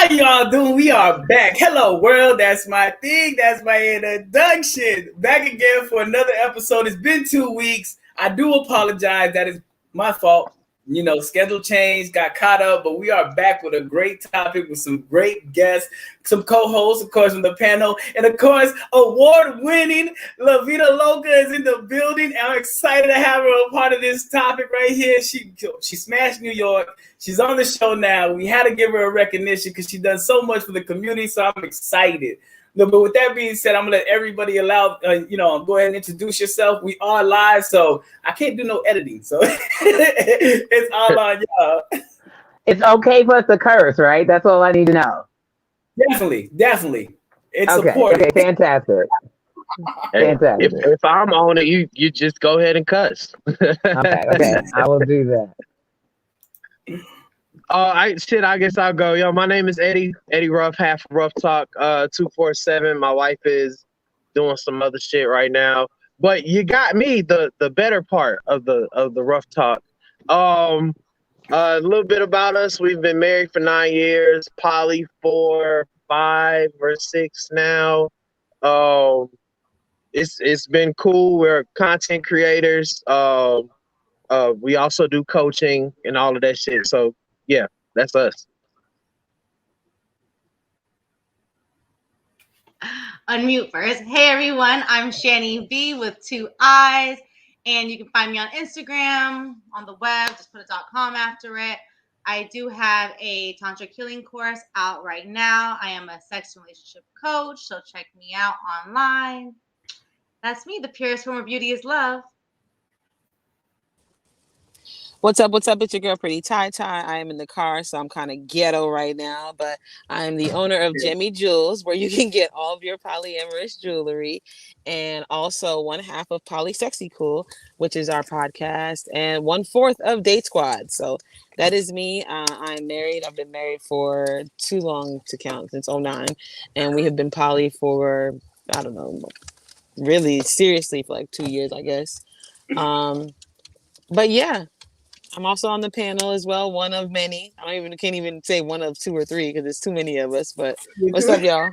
How y'all doing? We are back. Hello, world. That's my thing. That's my introduction. Back again for another episode. It's been 2 weeks. I do apologize. That is my fault. Schedule change, got caught up, but we are back with a great topic with some great guests, some co-hosts, of course, from the panel, and of course, award-winning La Vida Loca is in the building. I'm excited to have her a part of this topic right here. She smashed New York. She's on the show now. We had to give her a recognition because she done so much for the community, so I'm excited. No, but with that being said, I'm gonna let everybody go ahead and introduce yourself. We are live, so I can't do no editing. So it's all on y'all. It's okay for us to curse, right? That's all I need to know. Definitely. It's okay, supported. Okay, fantastic. Fantastic. If I'm on it, you just go ahead and cuss. Okay, I will do that. I guess I'll go. Yo, my name is Eddie Ruff, half Rough Talk 247. My wife is doing some other shit right now, but you got me the better part of the Rough Talk. A little bit about us. We've been married for 9 years, poly for 5 or 6 now. It's been cool. We're content creators. We also do coaching and all of that shit. So yeah, that's us. Unmute first. Hey everyone, I'm Shani B with 2 eyes, and you can find me on Instagram, on the web, just put a .com after it. I do have a Tantra Killing course out right now. I am a sex and relationship coach, so check me out online. That's me. The purest form of beauty is love. What's up? It's your girl, Pretty Ty. I am in the car, so I'm kind of ghetto right now, but I am the owner of Jimmy Jewels, where you can get all of your polyamorous jewelry, and also one half of Poly Sexy Cool, which is our podcast, and 1/4 of Date Squad. So that is me. I'm married. I've been married for too long to count, since 2009, and we have been poly for, I don't know, really seriously for like 2 years, I guess. But yeah. I'm also on the panel as well, one of many. Can't even say one of 2 or 3 because there's too many of us. But what's up, y'all?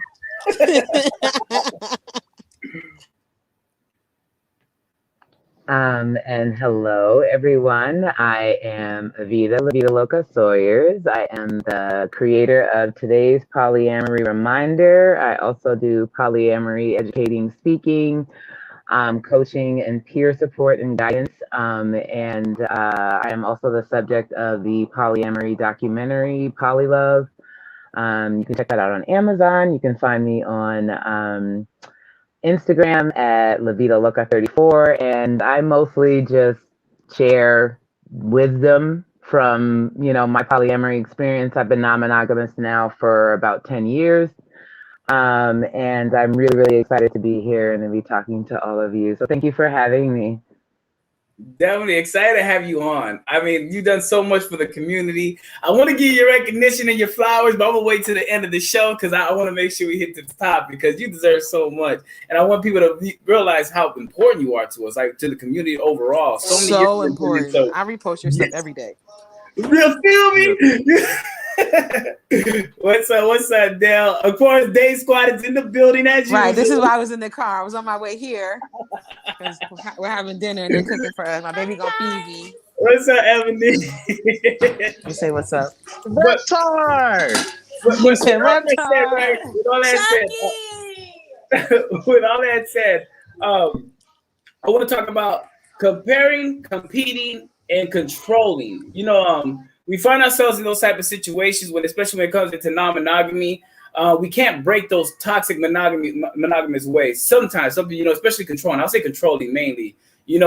And hello, everyone. I am Avita, La Vida Loca Sawyers. I am the creator of today's Polyamory Reminder. I also do polyamory educating, speaking, coaching and peer support and guidance. And I am also the subject of the polyamory documentary, Polylove. You can check that out on Amazon. You can find me on Instagram at La Vida Loca 34. And I mostly just share wisdom from, my polyamory experience. I've been non-monogamous now for about 10 years. And I'm really, really excited to be here and to be talking to all of you. So thank you for having me. Definitely excited to have you on. I mean, you've done so much for the community. I want to give you your recognition and your flowers, but I'm going to wait to the end of the show because I want to make sure we hit the top because you deserve so much. And I want people to realize how important you are to us, like to the community overall. So important. So, I repost your stuff every day. You feel me? What's up, Dale? Of course, Day Squad is in the building as usual. Right, this is why I was in the car. I was on my way here because we're having dinner and they're cooking for us. My baby gonna feed me. What's up, Ebony? You say what's up? Reptar! With all that said, I want to talk about comparing, competing, and controlling. We find ourselves in those type of situations especially when it comes into non-monogamy, we can't break those toxic monogamous ways. Sometimes, especially controlling. I'll say controlling mainly. We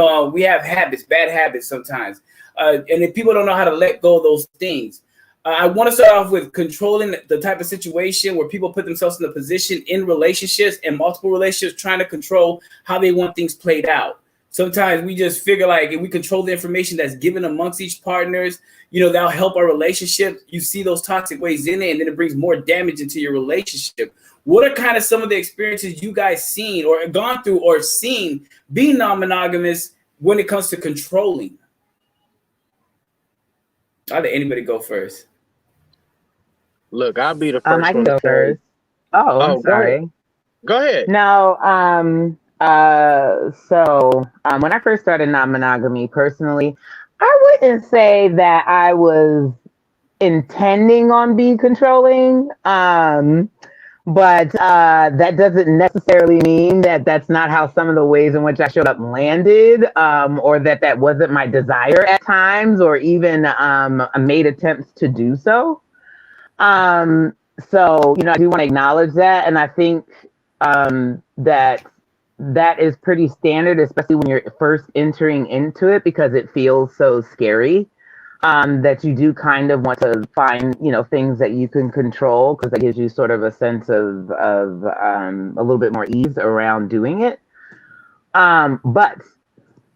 have bad habits sometimes. And if people don't know how to let go of those things, I want to start off with controlling the type of situation where people put themselves in a position in relationships and multiple relationships trying to control how they want things played out. Sometimes we just figure like if we control the information that's given amongst each partners, that'll help our relationship. You see those toxic ways in it, and then it brings more damage into your relationship. What are kind of some of the experiences you guys seen or gone through or seen being non-monogamous when it comes to controlling? I'll let anybody go first. Look, I'll be the first I can one to go say. first. Oh, I'm Oh, go ahead. sorry. Go ahead. No, when I first started non-monogamy personally, I wouldn't say that I was intending on being controlling. But that doesn't necessarily mean that that's not how some of the ways in which I showed up landed, or that wasn't my desire at times, or even made attempts to do so. Um, I do want to acknowledge that, and I think that is pretty standard, especially when you're first entering into it, because it feels so scary. That you do kind of want to find, things that you can control, because that gives you sort of a sense of a little bit more ease around doing it. But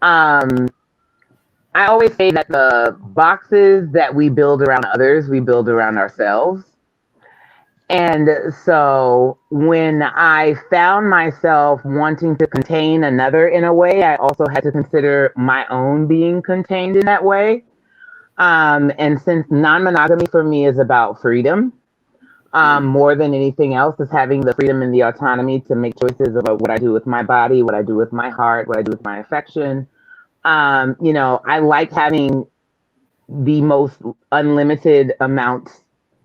I always say that the boxes that we build around others, we build around ourselves. And so when I found myself wanting to contain another in a way, I also had to consider my own being contained in that way. And since non-monogamy for me is about freedom, more than anything else, is having the freedom and the autonomy to make choices about what I do with my body, what I do with my heart, what I do with my affection. I like having the most unlimited amount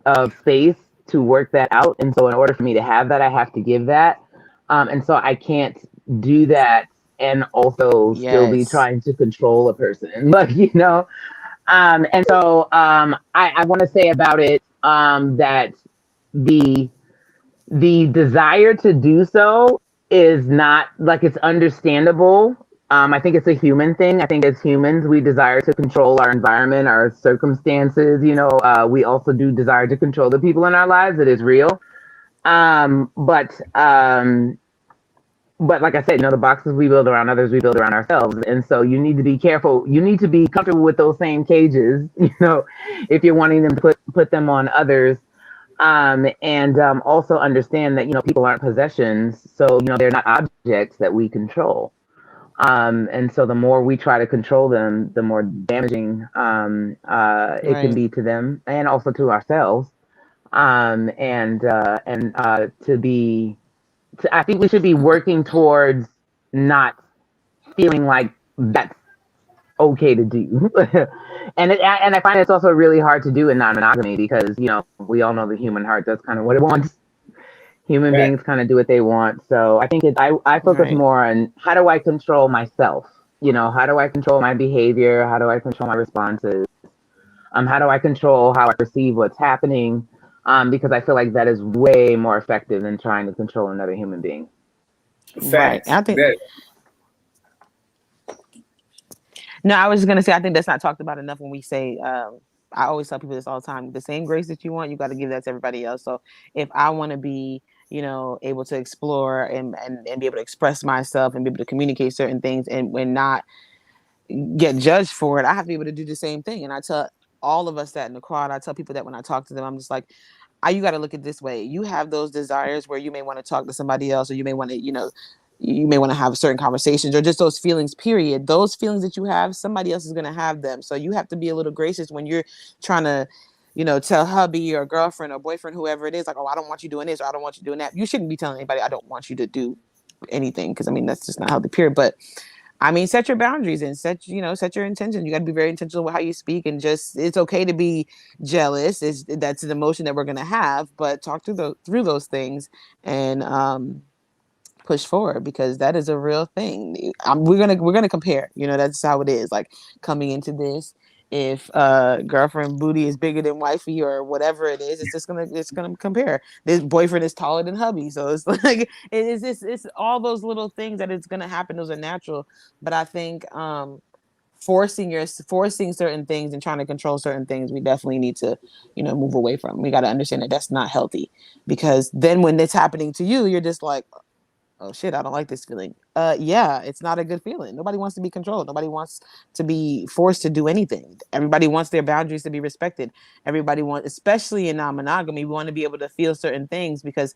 of space to work that out. And so in order for me to have that, I have to give that. And so I can't do that and also still be Yes. trying to control a person. And so I want to say about it that the the desire to do so is not like, it's understandable. I think it's a human thing. I think as humans, we desire to control our environment, our circumstances. We also do desire to control the people in our lives. It is real. But like I said, the boxes we build around others, we build around ourselves. And so you need to be careful. You need to be comfortable with those same cages, if you're wanting them to put them on others. And also understand that, people aren't possessions. So, they're not objects that we control. And so the more we try to control them, the more damaging it can be to them and also to ourselves. I think we should be working towards not feeling like that's okay to do. And I find it's also really hard to do in non-monogamy because, we all know the human heart does kind of what it wants. Human beings kind of do what they want. So I think I focus more on, how do I control myself? How do I control my behavior? How do I control my responses? How do I control how I perceive what's happening? Because I feel like that is way more effective than trying to control another human being. Facts. I think. No, I was just gonna say, I think that's not talked about enough when we say. I always tell people this all the time: the same grace that you want, you got to give that to everybody else. So if I want to be, able to explore and be able to express myself and be able to communicate certain things and not get judged for it, I have to be able to do the same thing. And I tell all of us that in the crowd, I tell people that when I talk to them, I'm just like, you got to look at it this way. You have those desires where you may want to talk to somebody else, or you may want to, you may want to have certain conversations, or just those feelings, period. Those feelings that you have, somebody else is going to have them. So you have to be a little gracious when you're trying to, tell hubby or girlfriend or boyfriend, whoever it is, like, oh, I don't want you doing this, or I don't want you doing that. You shouldn't be telling anybody, I don't want you to do anything, because that's just not how the period. But set your boundaries and set your intentions. You got to be very intentional with how you speak, and just, it's okay to be jealous. That's an emotion that we're going to have, but talk through those things and push forward, because that is a real thing. We're gonna compare. That's how it is. Like, coming into this, if girlfriend booty is bigger than wifey or whatever it is, it's gonna compare. This boyfriend is taller than hubby, so it's like it's all those little things that it's gonna happen. Those are natural, but I think forcing certain things and trying to control certain things, we definitely need to move away from. We got to understand that that's not healthy, because then when it's happening to you, you're just like, oh shit, I don't like this feeling. Yeah, it's not a good feeling. Nobody wants to be controlled. Nobody wants to be forced to do anything. Everybody wants their boundaries to be respected. Everybody wants, especially in non-monogamy, we want to be able to feel certain things, because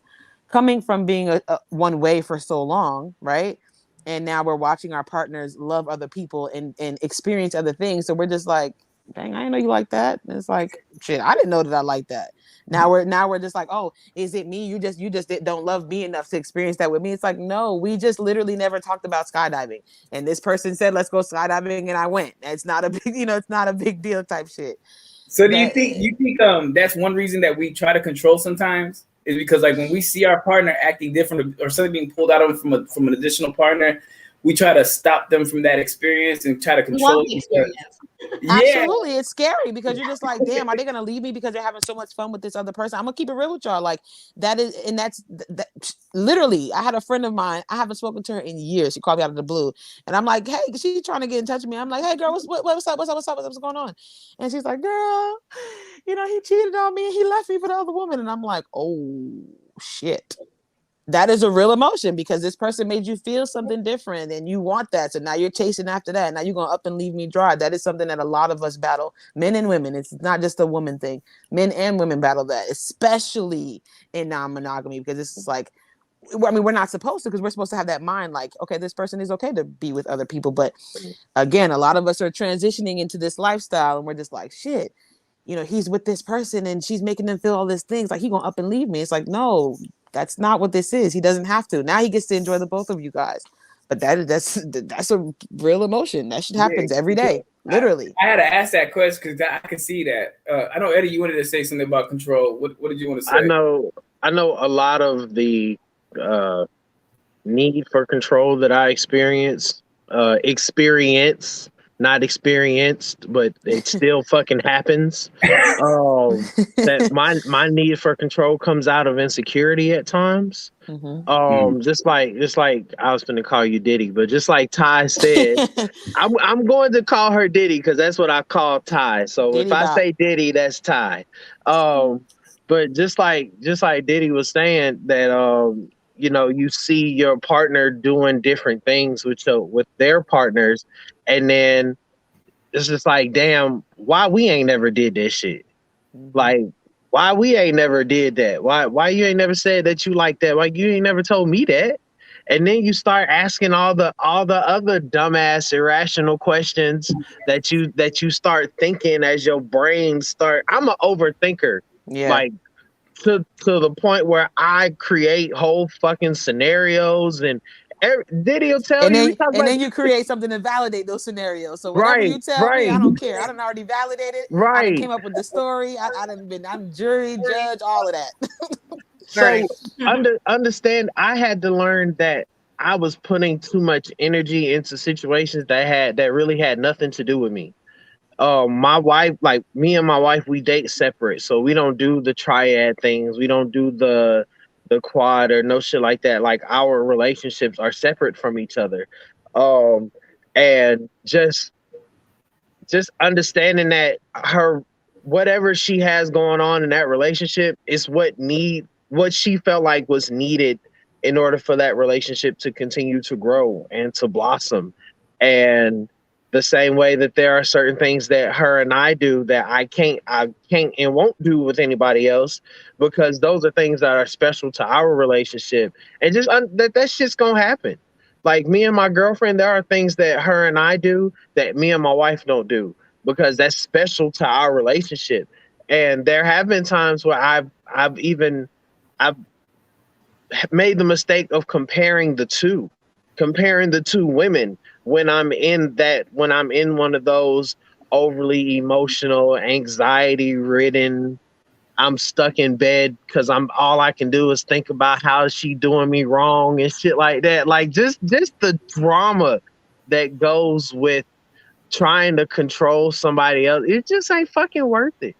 coming from being a one way for so long, right? And now we're watching our partners love other people and experience other things. So we're just like, dang, I didn't know you like that. And it's like, shit, I didn't know that I like that. Now we're just like, oh, is it me? You just don't love me enough to experience that with me. It's like, no, we just literally never talked about skydiving. And this person said, let's go skydiving, and I went. It's not a big, it's not a big deal type shit. So do you think that's one reason that we try to control sometimes is because like when we see our partner acting different or something being pulled out of from an additional partner, we try to stop them from that experience and try to control the experience. Absolutely, it's scary because you're just like, damn, are they gonna leave me because they're having so much fun with this other person? I'm gonna keep it real with y'all. Like that is, and that's literally. I had a friend of mine. I haven't spoken to her in years. She called me out of the blue, and I'm like, hey, she's trying to get in touch with me. I'm like, hey, girl, what's up? What's going on? And she's like, girl, he cheated on me and he left me for the other woman. And I'm like, oh shit. That is a real emotion because this person made you feel something different and you want that. So now you're chasing after that. Now you're going to up and leave me dry. That is something that a lot of us battle, men and women. It's not just a woman thing. Men and women battle that, especially in non-monogamy, because it's just like, I mean, we're not supposed to, because we're supposed to have that mind like, okay, this person is okay to be with other people. But again, a lot of us are transitioning into this lifestyle and we're just like, shit, he's with this person and she's making them feel all these things. Like, he going to up and leave me. It's like, no, that's not what this is. He doesn't have to. Now he gets to enjoy the both of you guys. But that's a real emotion. That shit happens every day, literally. I had to ask that question because I can see that. I know, Eddie, you wanted to say something about control. What did you want to say? I know a lot of the need for control that I experience, not experienced, but it still fucking happens. That my need for control comes out of insecurity at times. Just like I was gonna call you Diddy, but just like Ty said, I'm going to call her Diddy because that's what I call Ty. So Diddy if I say Diddy, that's Ty. But just like Diddy was saying that you see your partner doing different things with their partners, and then it's just like, damn, why we ain't never did that shit? Like, why we ain't never did that? Why you ain't never said that you like that? Like, you ain't never told me that. And then you start asking all the other dumbass irrational questions that you start thinking as your brain start. I'm an overthinker. Yeah. Like, to the point where I create whole fucking scenarios and Diddy will tell you. Then you create something to validate those scenarios. So whatever you tell me, I don't care. I done already validated. I done came up with the story. I'm jury, judge, all of that. So understand, I had to learn that I was putting too much energy into situations that really had nothing to do with me. My wife, like me and my wife, we date separate. So we don't do the triad things. We don't do the quad or no shit like that. Like, our relationships are separate from each other. And just understanding that whatever she has going on in that relationship is what she felt like was needed in order for that relationship to continue to grow and to blossom. And the same way that there are certain things that her and I do that I can't and won't do with anybody else, because those are things that are special to our relationship. And just that shit's gonna happen. Like, me and my girlfriend, there are things that her and I do that me and my wife don't do, because that's special to our relationship. And there have been times where I've made the mistake of comparing the two women when I'm in one of those overly emotional, anxiety-ridden, I'm stuck in bed because all I can do is think about how she doing me wrong and shit like that. Like, just the drama that goes with trying to control somebody else, it just ain't fucking worth it.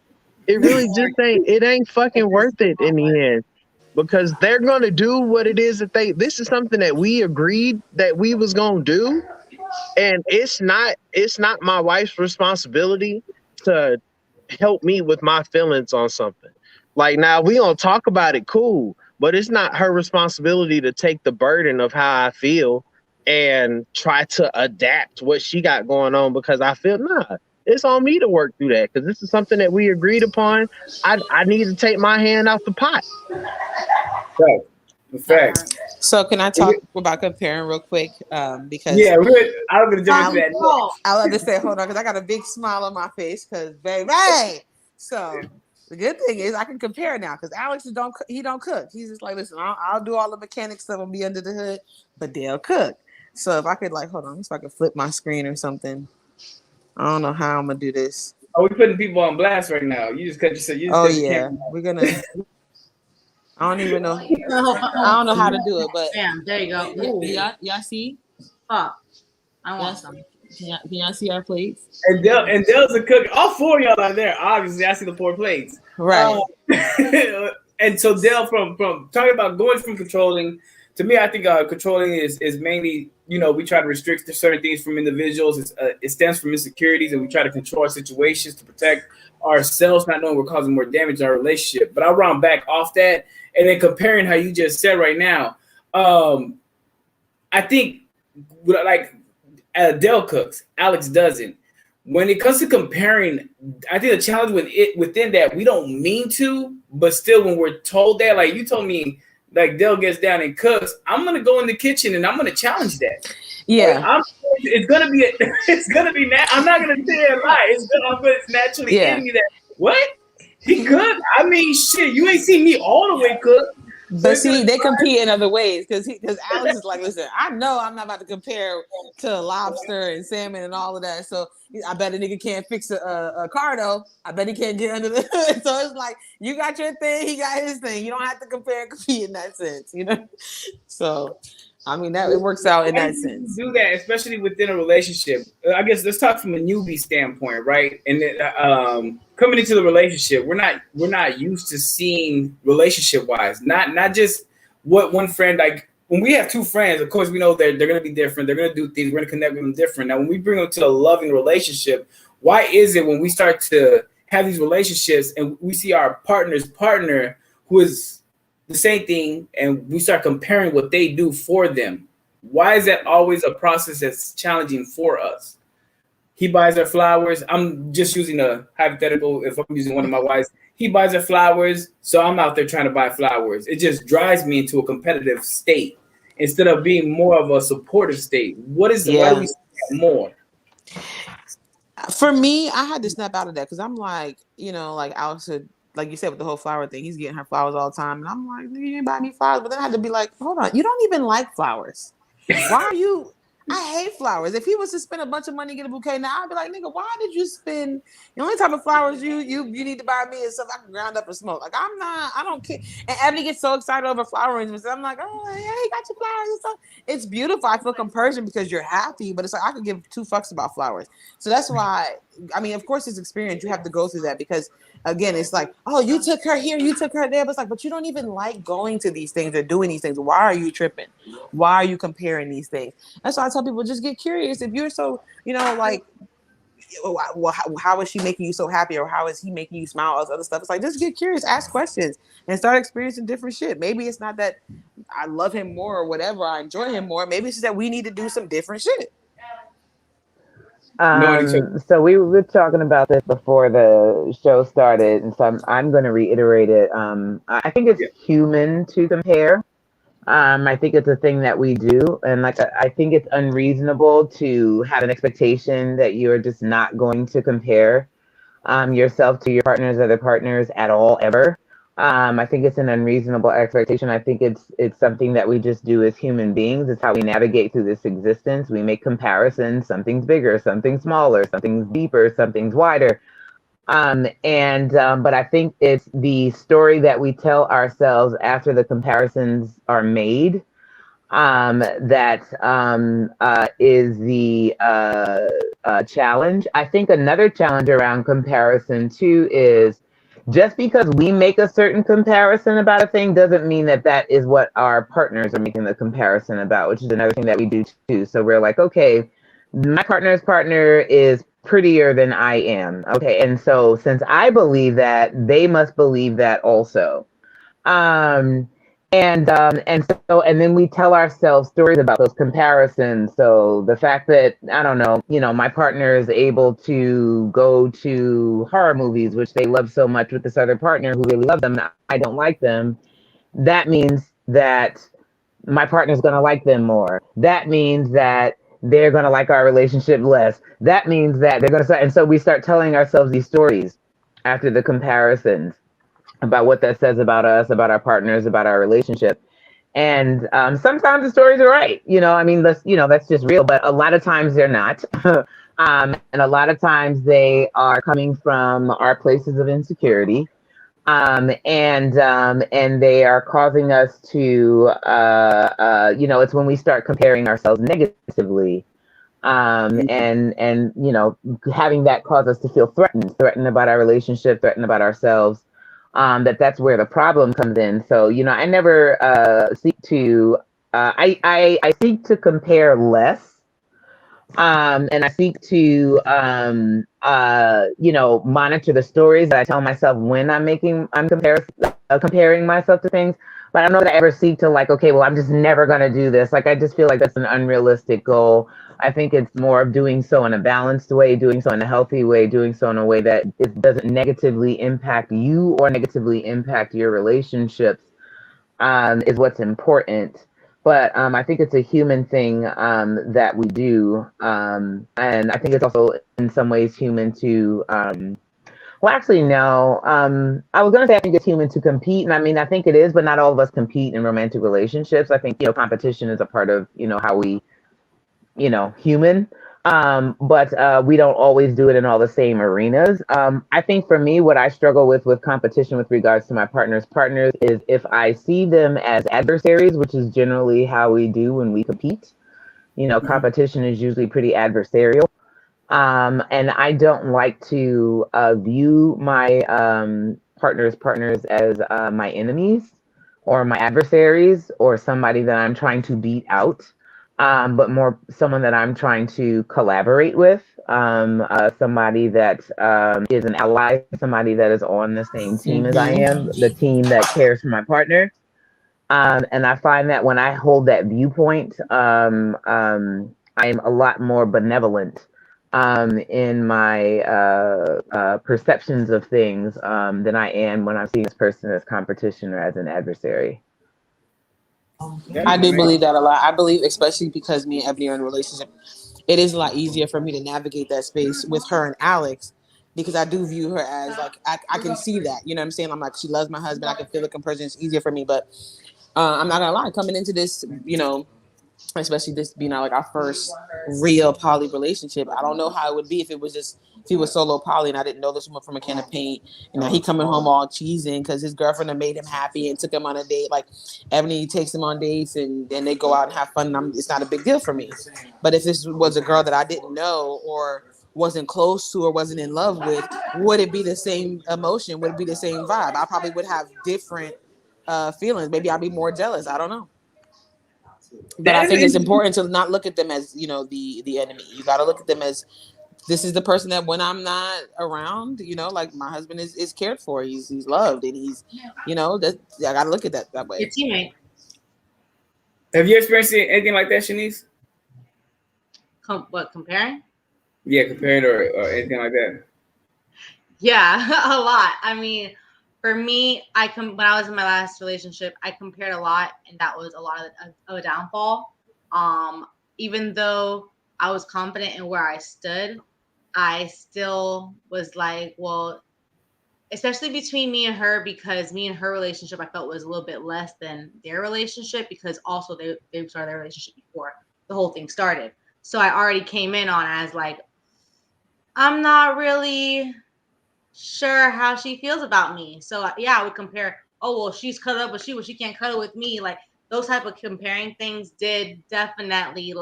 It really just ain't. It ain't fucking worth it in the end. Because they're going to do what it is that this is something that we agreed that we was going to do. And it's not my wife's responsibility to help me with my feelings on something. Like, now we gonna talk about it, cool, but it's not her responsibility to take the burden of how I feel and try to adapt what she got going on, because I feel, it's on me to work through that, because this is something that we agreed upon. I need to take my hand out the pot. Right. In fact. So can I talk about comparing real quick? Because yeah, I'm gonna jump into that. I love to say, hold on, because I got a big smile on my face, because baby. So the good thing is I can compare now, because Alex don't cook. He's just like, listen, I'll do all the mechanic stuff and be under the hood, but they'll cook. So if I could hold on, if I could flip my screen or something. I don't know how I'm gonna do this. Oh, we're putting people on blast right now. You just cut yourself. We're gonna. I don't even know. I don't know how to do it, but bam, there you go. Y'all see? Fuck. I want some. Can y'all see our plates? And Dell's a cook. All four of y'all are there. Obviously, I see the 4 plates. Right. And so Dell, from talking about going from controlling, to me, I think controlling is mainly, we try to restrict certain things from individuals. It stems from insecurities, and we try to control our situations to protect ourselves, not knowing we're causing more damage in our relationship. But I'll round back off that, and then comparing how you just said right now. I think Dell cooks, Alex doesn't. When it comes to comparing, I think the challenge within that, we don't mean to, but still when we're told that, like you told me, like Dell gets down and cooks, I'm gonna go in the kitchen and I'm gonna challenge that. Yeah, it's gonna be I'm not gonna say a lie. It's naturally in me that what he cooked. I mean, shit, you ain't seen me all the way cook. But see, they compete in other ways because Alex is like, listen, I know I'm not about to compare to lobster and salmon and all of that. So I bet a nigga can't fix a car though. I bet he can't get under the hood. So it's like, you got your thing, he got his thing. You don't have to compare and compete in that sense, So, I mean, that it works out in that sense. Do that, especially within a relationship. I guess let's talk from a newbie standpoint, right? And then, coming into the relationship, we're not used to seeing relationship wise, not just what one friend, like when we have two friends, of course we know they're gonna be different, they're gonna do things, we're gonna connect with them different. Now when we bring them to a loving relationship, why is it when we start to have these relationships and we see our partner's partner who is the same thing and we start comparing what they do for them, why is that always a process that's challenging for us? He buys her flowers. I'm just using a hypothetical. If I'm using one of my wives, he buys her flowers. So I'm out there trying to buy flowers. It just drives me into a competitive state instead of being more of a supportive state. Why do we see that more? For me, I had to snap out of that because I'm like, like Alex said, like you said with the whole flower thing, he's getting her flowers all the time. And I'm like, you didn't buy me flowers. But then I had to be like, hold on, you don't even like flowers. Why are you? I hate flowers. If he was to spend a bunch of money to get a bouquet now, I'd be like, nigga, why did you spend the only type of flowers you need to buy me is stuff I can ground up and smoke. Like I don't care. And Ebony gets so excited over flower arrangements. I'm like, oh yeah, he got your flowers and stuff. It's beautiful. I feel compersion because you're happy, but it's like I could give 2 fucks about flowers. So that's why, I mean, of course it's experience. You have to go through that because again, it's like, oh, you took her here, you took her there. But it's like, but you don't even like going to these things or doing these things. Why are you tripping? Why are you comparing these things? That's why I tell people, just get curious. If you're so, like, well, how is she making you so happy? Or how is he making you smile? All this other stuff. It's like, just get curious, ask questions, and start experiencing different shit. Maybe it's not that I love him more or whatever, I enjoy him more. Maybe it's just that we need to do some different shit. So we were talking about this before the show started, and so I'm going to reiterate it. I think it's human to compare. I think it's a thing that we do, and I think it's unreasonable to have an expectation that you're just not going to compare yourself to your partner's other partners at all ever. I think it's an unreasonable expectation. I think it's something that we just do as human beings. It's how we navigate through this existence. We make comparisons. Something's bigger, something's smaller, something's deeper, something's wider. But I think it's the story that we tell ourselves after the comparisons are made that is the challenge. I think another challenge around comparison too is just because we make a certain comparison about a thing doesn't mean that is what our partners are making the comparison about, which is another thing that we do too. So we're like, okay, my partner's partner is prettier than I am. Okay. And so since I believe that, they must believe that also. And then we tell ourselves stories about those comparisons. So the fact that, I don't know, my partner is able to go to horror movies, which they love so much with this other partner who really loves them. I don't like them. That means that my partner's going to like them more. That means that they're going to like our relationship less. That means that they're going to, and so we start telling ourselves these stories after the comparisons about what that says about us, about our partners, about our relationship. And sometimes the stories are right. I mean, that's just real. But a lot of times they're not. And a lot of times they are coming from our places of insecurity. And they are causing us to, it's when we start comparing ourselves negatively. And having that cause us to feel threatened about our relationship, threatened about ourselves. That's where the problem comes in. So, I never seek to, I seek to compare less. And I seek to, monitor the stories that I tell myself when I'm comparing myself to things. But I don't know that I ever seek to okay, well, I'm just never going to do this. I just feel like that's an unrealistic goal. I think it's more of doing so in a balanced way, doing so in a healthy way, doing so in a way that it doesn't negatively impact you or negatively impact your relationships, is what's important. But I think it's a human thing that we do. And I think it's also in some ways human to, well, actually, no. I was going to say I think it's human to compete. And I mean, I think it is, but not all of us compete in romantic relationships. I think, competition is a part of, how we, human. But we don't always do it in all the same arenas. I think for me, what I struggle with competition with regards to my partners is if I see them as adversaries, which is generally how we do when we compete. Competition is usually pretty adversarial. And I don't like to view my partners as my enemies or my adversaries or somebody that I'm trying to beat out. But more someone that I'm trying to collaborate with, somebody that is an ally, somebody that is on the same team as I am, the team that cares for my partner. And I find that when I hold that viewpoint, I'm a lot more benevolent in my perceptions of things than I am when I'm seeing this person as competition or as an adversary. I do believe that a lot. I believe, especially because me and Ebony are in a relationship, it is a lot easier for me to navigate that space with her and Alex because I do view her as I can see that. You know what I'm saying? I'm she loves my husband. I can feel the comparison. It's easier for me. But I'm not going to lie, coming into this, especially this being our first real poly relationship. I don't know how it would be if he was solo poly and I didn't know this woman from a can of paint, and now he coming home all cheesing because his girlfriend had made him happy and took him on a date. Ebony takes him on dates and then they go out and have fun. And it's not a big deal for me. But if this was a girl that I didn't know or wasn't close to or wasn't in love with, would it be the same emotion? Would it be the same vibe? I probably would have different feelings. Maybe I'd be more jealous. I don't know. But I think it's important to not look at them as, the enemy. You got to look at them as, this is the person that when I'm not around, my husband is cared for. He's loved, and he's, I got to look at that way. Your teammate. Have you experienced anything like that, Shanice? Comparing? Yeah, comparing or anything like that. Yeah, a lot. I mean, for me, when I was in my last relationship, I compared a lot, and that was a lot of a downfall. Even though I was confident in where I stood, I still was well, especially between me and her, because me and her relationship I felt was a little bit less than their relationship, because also they started their relationship before the whole thing started. So I already came in on as I'm not really sure how she feels about me. So yeah, I would compare, oh well, she's cut up, but she can't cuddle with me. Those type of comparing things did definitely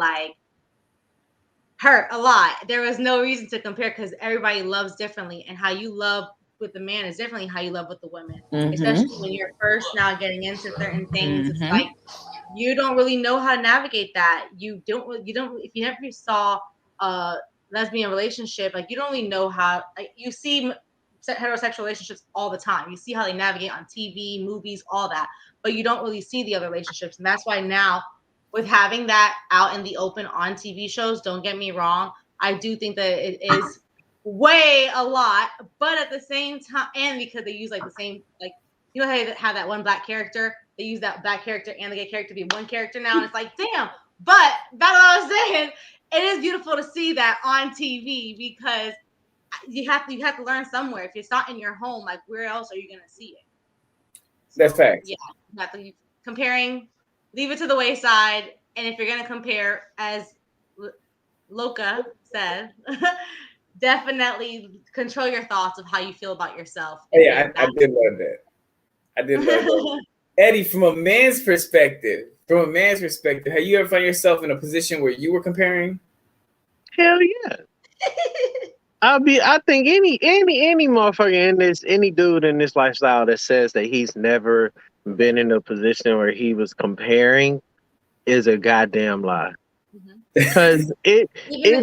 hurt a lot. There was no reason to compare because everybody loves differently, and how you love with the man is differently how you love with the women. Especially when you're first now getting into certain things. It's you don't really know how to navigate that. You don't if you never saw a lesbian relationship, you don't really know how. You see heterosexual relationships all the time. You see how they navigate on TV, movies, all that, but you don't really see the other relationships. And that's why now, with having that out in the open on TV shows, don't get me wrong, I do think that it is way a lot, but at the same time, and because they use the same, how they have that one black character they use that black character and the gay character to be one character now, and it's like, damn. But that's what I was saying. It is beautiful to see that on TV because you have to learn somewhere. If it's not in your home, like where else are you gonna see it? So, That's facts. Yeah, you have to comparing, leave it to the wayside. And if you're gonna compare, as Loka said, definitely control your thoughts of how you feel about yourself. Yeah, I did love that. I did love that. Eddie, from a man's perspective, have you ever found yourself in a position where you were comparing? Hell yeah. I think any motherfucker in this, any dude in this lifestyle that says that he's never been in a position where he was comparing is a goddamn lie. Because it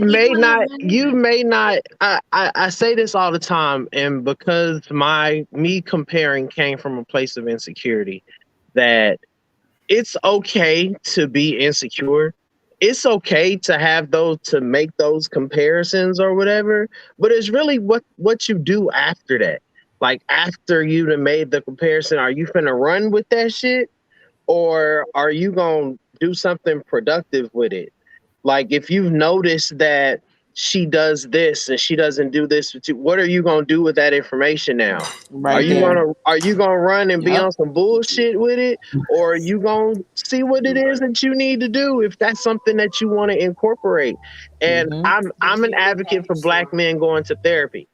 may not, you may not, I say this all the time, and because me comparing came from a place of insecurity, that it's okay to be insecure. It's okay to have to make those comparisons or whatever, but it's really what you do after that. Like after you done made the comparison, are you finna run with that shit? Or are you gonna do something productive with it? Like if you've noticed that she does this and she doesn't do this, what are you gonna do with that information now? Right are you gonna run and be on some bullshit with it, or are you gonna see what it is that you need to do if that's something that you want to incorporate? And I'm an advocate for Black men going to therapy.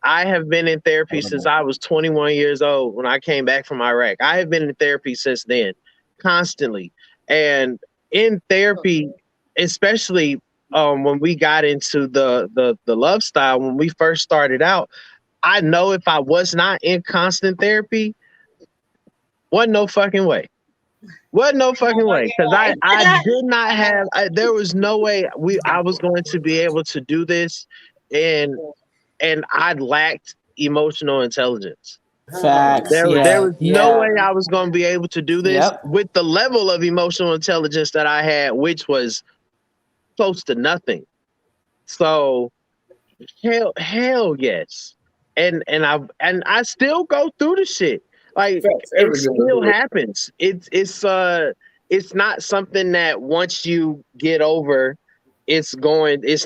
I have been in therapy since I was 21 years old when I came back from Iraq. I have been in therapy since then, constantly. And in therapy, especially when we got into the love style, when we first started out, I know if I was not in constant therapy, wasn't no fucking way. Because I did not have, there was no way I was going to be able to do this, and I lacked emotional intelligence. Facts. There was no way I was going to be able to do this with the level of emotional intelligence that I had, which was close to nothing. So hell yes. And I still go through the shit. Like it still happens. It's not something that once you get over, it's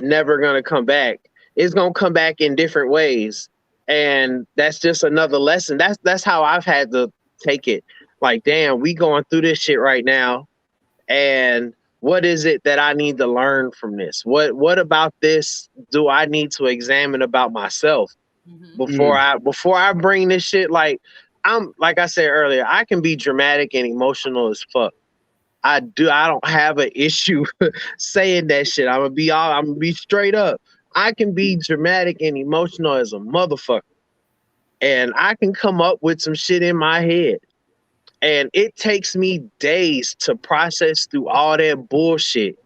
never gonna come back. It's gonna come back in different ways. And that's just another lesson. That's how I've had to take it. Like, damn, we going through this shit right now. And what is it that I need to learn from this? What about this do I need to examine about myself before I bring this shit? Like I said earlier, I can be dramatic and emotional as fuck. I don't have an issue saying that shit. I'm gonna be straight up. I can be dramatic and emotional as a motherfucker. And I can come up with some shit in my head. And it takes me days to process through all that bullshit.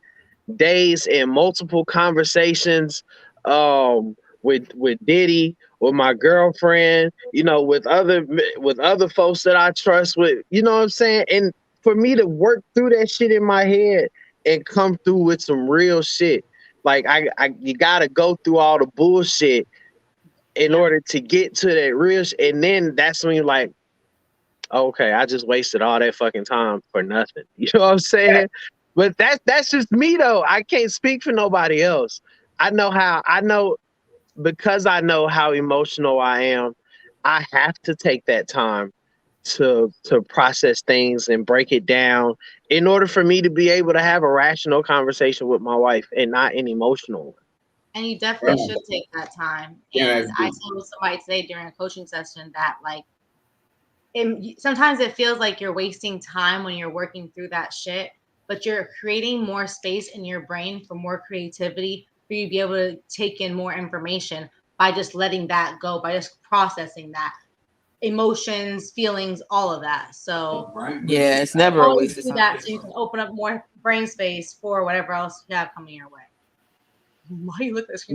Days and multiple conversations with Diddy, with my girlfriend, with other folks that I trust with, you know what I'm saying? And for me to work through that shit in my head and come through with some real shit. Like you gotta go through all the bullshit in order to get to that real shit. And then that's when you're like, okay, I just wasted all that fucking time for nothing. You know what I'm saying? But that's just me though. I can't speak for nobody else. Because I know how emotional I am, I have to take that time to process things and break it down in order for me to be able to have a rational conversation with my wife and not an emotional one. And you definitely should take that time. And I told somebody today during a coaching session that sometimes it feels like you're wasting time when you're working through that shit, but you're creating more space in your brain for more creativity for you to be able to take in more information by just letting that go, by just processing that. Emotions, feelings, all of that. So yeah, it's never a waste of time. That so you can open up more brain space for whatever else you have coming your way. Why you look at this?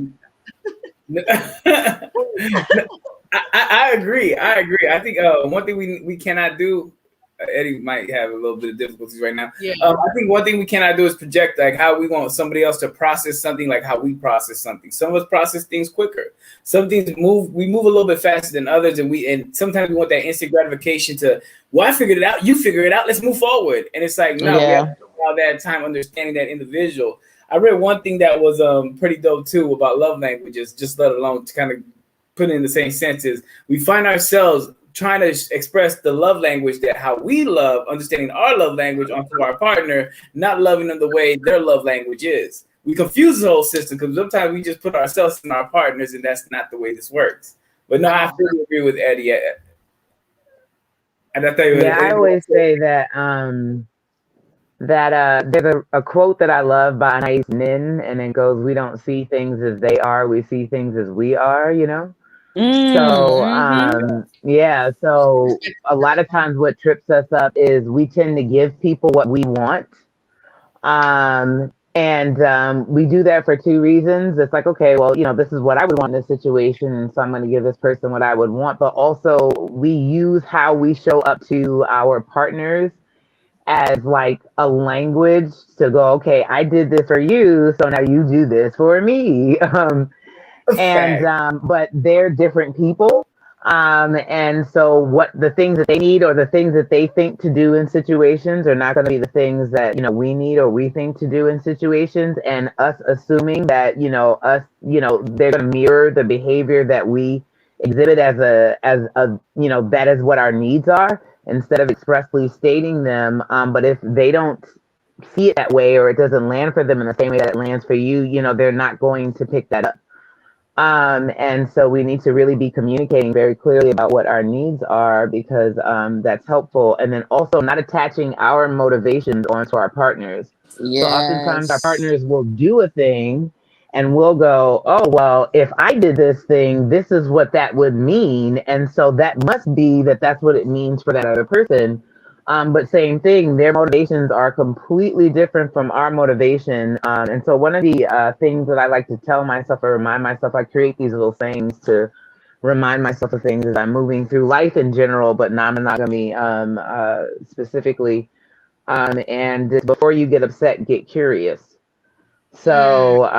I agree. I think one thing we cannot do Eddie might have a little bit of difficulties right now. Yeah. I think one thing we cannot do is project like how we want somebody else to process something, like how we process something. Some of us process things quicker. Some things we move a little bit faster than others, and sometimes we want that instant gratification to, well, I figured it out, you figure it out, let's move forward. And it's like, no, we have to spend all that time understanding that individual. I read one thing that was pretty dope too about love languages, just let alone to kind of put it in the same senses. We find ourselves trying to express the love language that how we love, understanding our love language onto our partner, not loving them the way their love language is. We confuse the whole system because sometimes we just put ourselves in our partners, and that's not the way this works. But no, I fully agree with Eddie. And I tell you, I always say that there's a quote that I love by Anais Nin, and it goes, "We don't see things as they are; we see things as we are." You know. So so a lot of times what trips us up is we tend to give people what we want. And we do that for two reasons. It's like, okay, well, this is what I would want in this situation, so I'm going to give this person what I would want. But also we use how we show up to our partners as like a language to go, okay, I did this for you, so now you do this for me. But they're different people. And so what the things that they need or the things that they think to do in situations are not going to be the things that, we need or we think to do in situations. And us assuming that, they're going to mirror the behavior that we exhibit as a, that is what our needs are, instead of expressly stating them. But if they don't see it that way, or it doesn't land for them in the same way that it lands for you, they're not going to pick that up. And so we need to really be communicating very clearly about what our needs are, because that's helpful. And then also not attaching our motivations onto our partners. So oftentimes our partners will do a thing and we'll go, oh, well, if I did this thing, this is what that would mean. And so that must be that that's what it means for that other person. But same thing, their motivations are completely different from our motivation. And so one of the things that I like to tell myself or remind myself, I create these little sayings to remind myself of things as I'm moving through life in general, but non-monogamy specifically. And before you get upset, get curious. So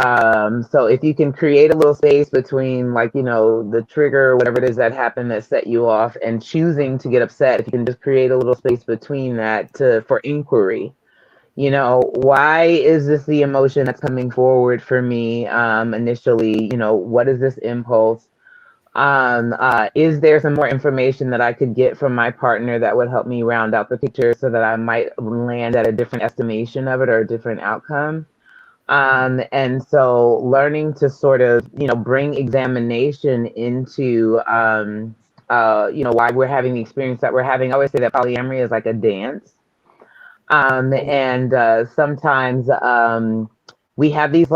so if you can create a little space between, like, the trigger, whatever it is that happened that set you off, and choosing to get upset, if you can just create a little space between that for inquiry, why is this the emotion that's coming forward for me initially? What is this impulse? Is there some more information that I could get from my partner that would help me round out the picture so that I might land at a different estimation of it or a different outcome? And so learning to sort of, bring examination into, why we're having the experience that we're having. I always say that polyamory is like a dance. And sometimes we have these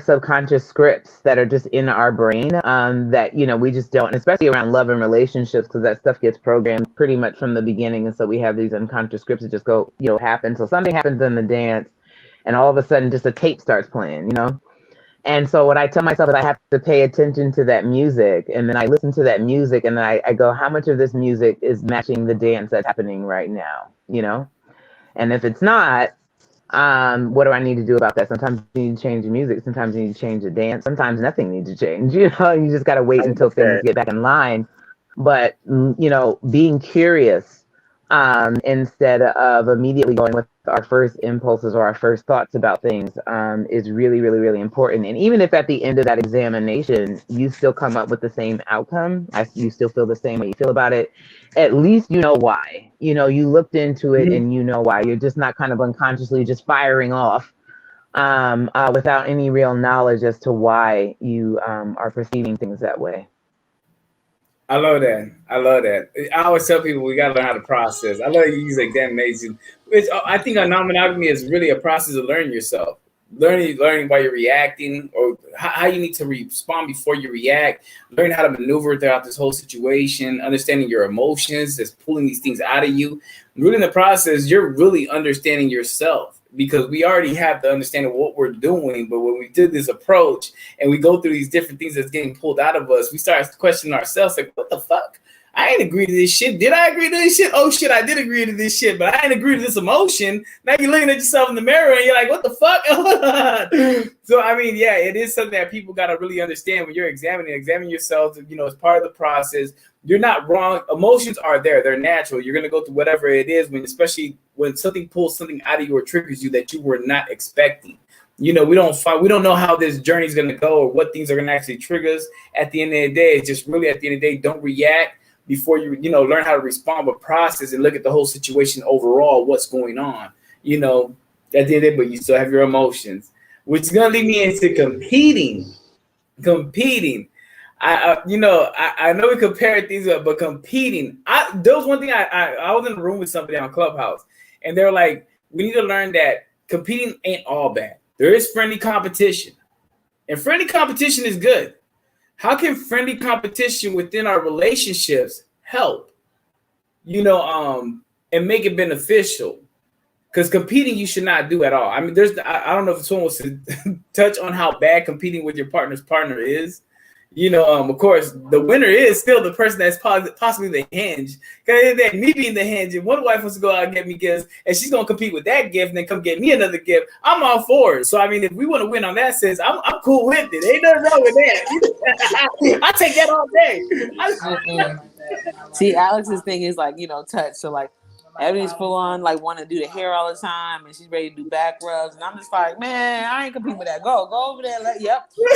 subconscious scripts that are just in our brain that, we just don't, especially around love and relationships, because that stuff gets programmed pretty much from the beginning. And so we have these unconscious scripts that just go, happen. So something happens in the dance, and all of a sudden just a tape starts playing, And so what I tell myself is I have to pay attention to that music, and then I listen to that music, and then I go, how much of this music is matching the dance that's happening right now, And if it's not, what do I need to do about that? Sometimes you need to change the music. Sometimes you need to change the dance. Sometimes nothing needs to change. You just got to wait until things get back in line. But, being curious instead of immediately going with our first impulses or our first thoughts about things is really, really, really important. And even if at the end of that examination, you still come up with the same outcome, you still feel the same way you feel about it, at least you know why. You looked into it and you know why. You're just not kind of unconsciously just firing off without any real knowledge as to why you are perceiving things that way. I love that. I always tell people we got to learn how to process. I love you use examination. I think non-monogamy is really a process of learning yourself, learning why you're reacting, or how you need to respond before you react, learning how to maneuver throughout this whole situation, understanding your emotions, just pulling these things out of you. Really in the process, you're really understanding yourself, because we already have the understanding of what we're doing. But when we did this approach and we go through these different things that's getting pulled out of us, we start questioning ourselves, like, what the fuck? I ain't agree to this shit. Did I agree to this shit? Oh shit, I did agree to this shit, but I ain't agree to this emotion. Now you're looking at yourself in the mirror and you're like, what the fuck? So I mean, yeah, it is something that people gotta really understand when you're examining yourself, you know, as part of the process. You're not wrong. Emotions are there, they're natural. You're gonna go through whatever it is especially when something pulls something out of you or triggers you that you were not expecting. You know, we don't know how this journey is gonna go or what things are gonna actually trigger us. At the end of the day, it's just really at the end of the day, don't react before you learn how to respond, but process and look at the whole situation overall, what's going on, you know, at the end of the day, but you still have your emotions, which is going to lead me into competing. I know we compared things up, but competing, there was one thing I was in a room with somebody on Clubhouse, and they're like, we need to learn that competing ain't all bad. There is friendly competition, and friendly competition is good. How can friendly competition within our relationships help, and make it beneficial? Because competing you should not do at all. I mean, I don't know if someone wants to touch on how bad competing with your partner's partner is. Of course, the winner is still the person that's possibly the hinge. Because that me being the hinge, and one wife wants to go out and get me gifts, and she's gonna compete with that gift, and then come get me another gift. I'm all for it. So I mean, if we want to win on that sense, I'm cool with it. Ain't nothing wrong with that. I take that all day. See, Alex's thing is like touch. So like, Ebony's full on like want to do the hair all the time, and she's ready to do back rubs, and I'm just like, man, I ain't competing with that. Go over there.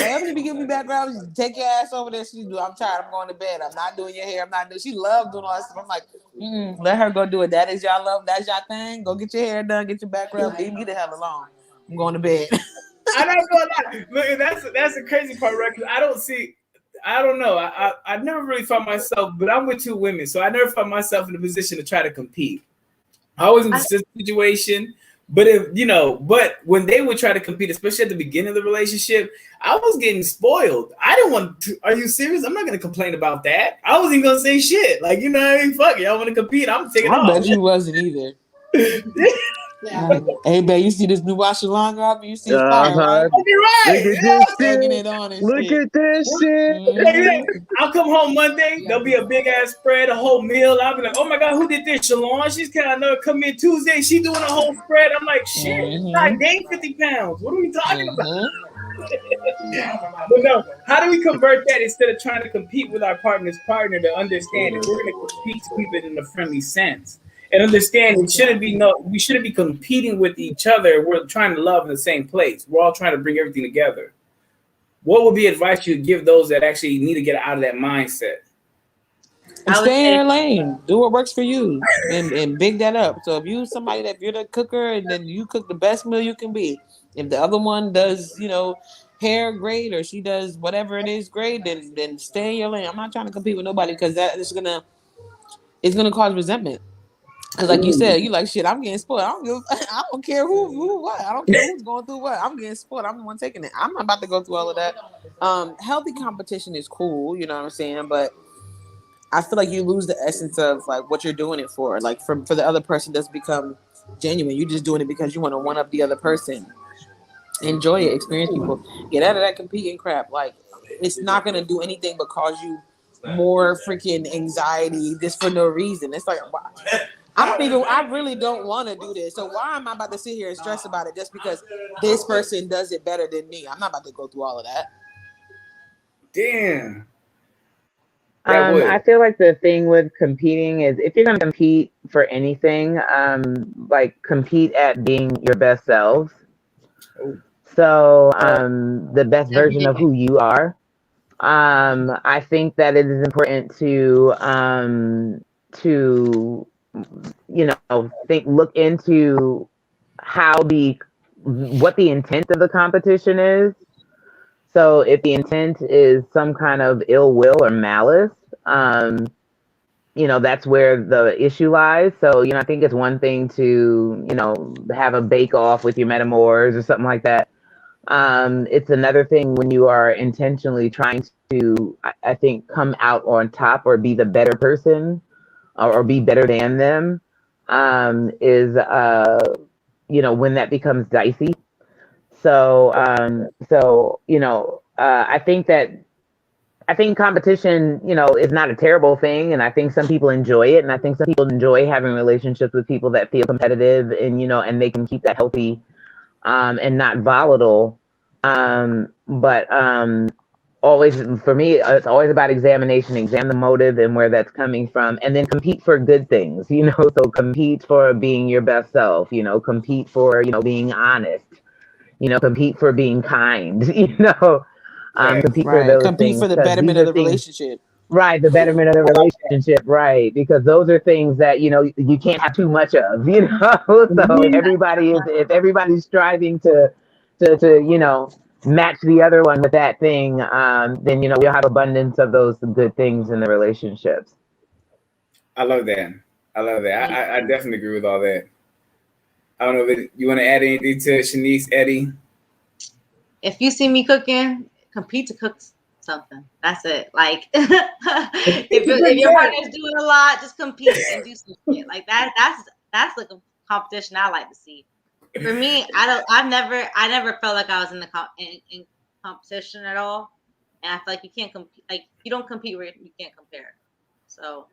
Ebony be giving me back rubs. Take your ass over there. She do. I'm tired. I'm going to bed. I'm not doing your hair. I'm not doing. She loves doing all that stuff. I'm like, let her go do it. That is y'all love. That's y'all thing. Go get your hair done. Get your back rub. Leave me the hell alone. I'm going to bed. I don't know. Look, that's the crazy part, right? Because I don't know. I never really found myself, but I'm with two women, so I never found myself in a position to try to compete. I was in the situation, but but when they would try to compete, especially at the beginning of the relationship, I was getting spoiled. I didn't want to. Are you serious? I'm not going to complain about that. I wasn't even going to say shit. Like, fuck it. I want to compete. I'm taking it off. I bet you wasn't either. Hey, babe, you see this new washer long off? You see it's fire, right? You're right. Look at this shit. Mm-hmm. I'll come home Monday. There'll be a big ass spread, a whole meal. I'll be like, oh my God, who did this? Shalon. She's kind of come in Tuesday. She doing a whole spread. I'm like, shit, I gained 50 pounds. What are we talking about? But no, how do we convert that instead of trying to compete with our partner to understand that we're going to compete to keep it in a friendly sense? And understand we shouldn't be competing with each other. We're trying to love in the same place. We're all trying to bring everything together. What would be advice you would give those that actually need to get out of that mindset? And stay in your lane. Do what works for you, and big that up. So if you're the cooker, and then you cook the best meal you can be. If the other one does, hair great, or she does whatever it is great, then stay in your lane. I'm not trying to compete with nobody because it's gonna cause resentment. Because like you said, you like shit. I'm getting spoiled. I don't care who what. I don't care who's going through what. I'm getting spoiled. I'm the one taking it. I'm not about to go through all of that. Healthy competition is cool. You know what I'm saying? But I feel like you lose the essence of like what you're doing it for. Like for the other person does become genuine. You're just doing it because you want to one up the other person. Enjoy it. Experience people. Get out of that competing crap. Like it's not gonna do anything but cause you more freaking anxiety just for no reason. It's like, wow. I really don't want to do this. So why am I about to sit here and stress about it just because this person does it better than me? I'm not about to go through all of that. Damn. I feel like the thing with competing is if you're going to compete for anything, like compete at being your best selves. So the best version of who you are. I think that it is important to look into what the intent of the competition is. So if the intent is some kind of ill will or malice, that's where the issue lies. So, I think it's one thing to, have a bake off with your metamors or something like that. It's another thing when you are intentionally trying to, I think, come out on top or be the better person or be better than them, is when that becomes dicey. So I think I think competition, is not a terrible thing. And I think some people enjoy it. And I think some people enjoy having relationships with people that feel competitive and, and they can keep that healthy and not volatile. But always, for me, it's always about examination, examine the motive and where that's coming from, and then compete for good things, so compete for being your best self, compete for, being honest, compete for being kind, compete for those Compete things. for the 'Cause betterment these of are the things, relationship. right, the betterment of the relationship, right, because those are things that, you can't have too much of, so if everybody's striving to, match the other one with that thing, then, you'll have abundance of those good things in the relationships. I love that. I love that. I definitely agree with all that. I don't know if you want to add anything to it, Shanice, Eddie? If you see me cooking, compete to cook something. That's it. Like, if your partner's doing a lot, just compete and do some shit. Like that's like a competition I like to see. For me, I never felt like I was in the in competition at all. And I feel like you can't compete. Like, you don't compete where you can't compare. So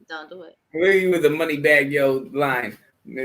don't do it. Where you with the money bag, yo, line? No,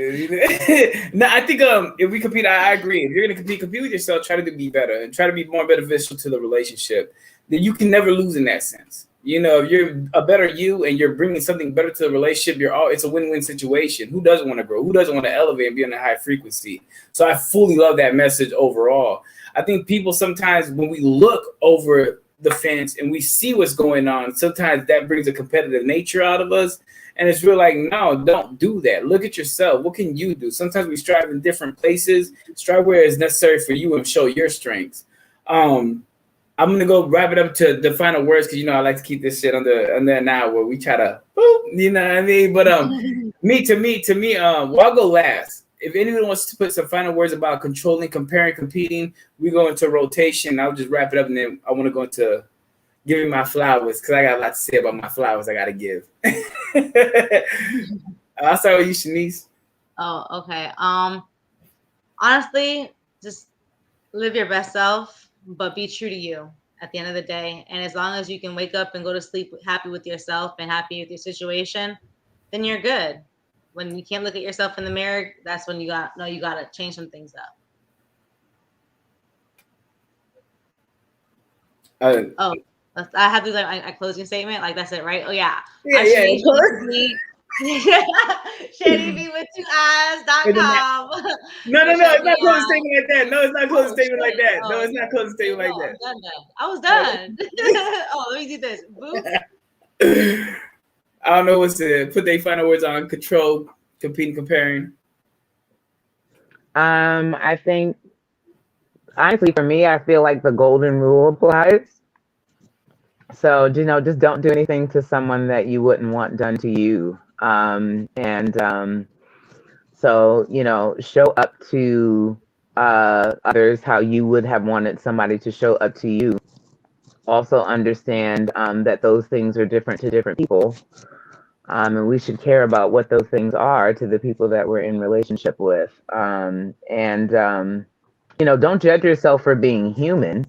I think if we compete, I agree. If you're gonna compete with yourself, try to be better and try to be more beneficial to the relationship. Then you can never lose in that sense. If you're a better you and you're bringing something better to the relationship, it's a win-win situation. Who doesn't want to grow? Who doesn't want to elevate and be on a high frequency? So I fully love that message overall. I think people sometimes, when we look over the fence and we see what's going on, sometimes that brings a competitive nature out of us. And it's real like, no, don't do that. Look at yourself. What can you do? Sometimes we strive in different places. Strive where it's necessary for you and show your strengths. I'm gonna go wrap it up to the final words because I like to keep this shit under an hour. We try to, you know what I mean? But to me, well, I'll go last. If anyone wants to put some final words about controlling, comparing, competing, we go into rotation. I'll just wrap it up, and then I want to go into giving my flowers because I got a lot to say about my flowers I got to give. I'll start with you, Shanice. Oh, okay. Honestly, just live your best self, but be true to you at the end of the day. And as long as you can wake up and go to sleep happy with yourself and happy with your situation, then you're good. When you can't look at yourself in the mirror, that's when you got to change some things up. I have to do like a closing statement. Like, that's it, right? Oh yeah. Yeah. ShaniB with 2eyes.com. No, it's not closing statement like that. No, it's not closing statement like that. No, it's not closing statement like that. I'm done. I was done. Oh, let me do this. Boop. I don't know what's to put their final words on control, competing, comparing. I think, honestly, for me, I feel like the golden rule applies. So, just don't do anything to someone that you wouldn't want done to you. So, show up to others how you would have wanted somebody to show up to you. Also understand that those things are different to different people. And we should care about what those things are to the people that we're in relationship with. Don't judge yourself for being human.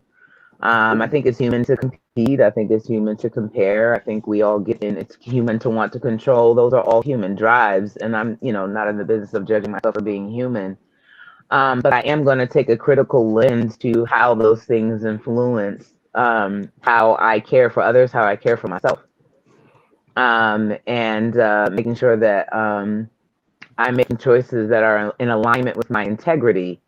I think it's human to compete. I think it's human to compare. I think we all get in. It's human to want to control. Those are all human drives. And I'm, not in the business of judging myself for being human. But I am going to take a critical lens to how those things influence how I care for others, how I care for myself. And making sure that I'm making choices that are in alignment with my integrity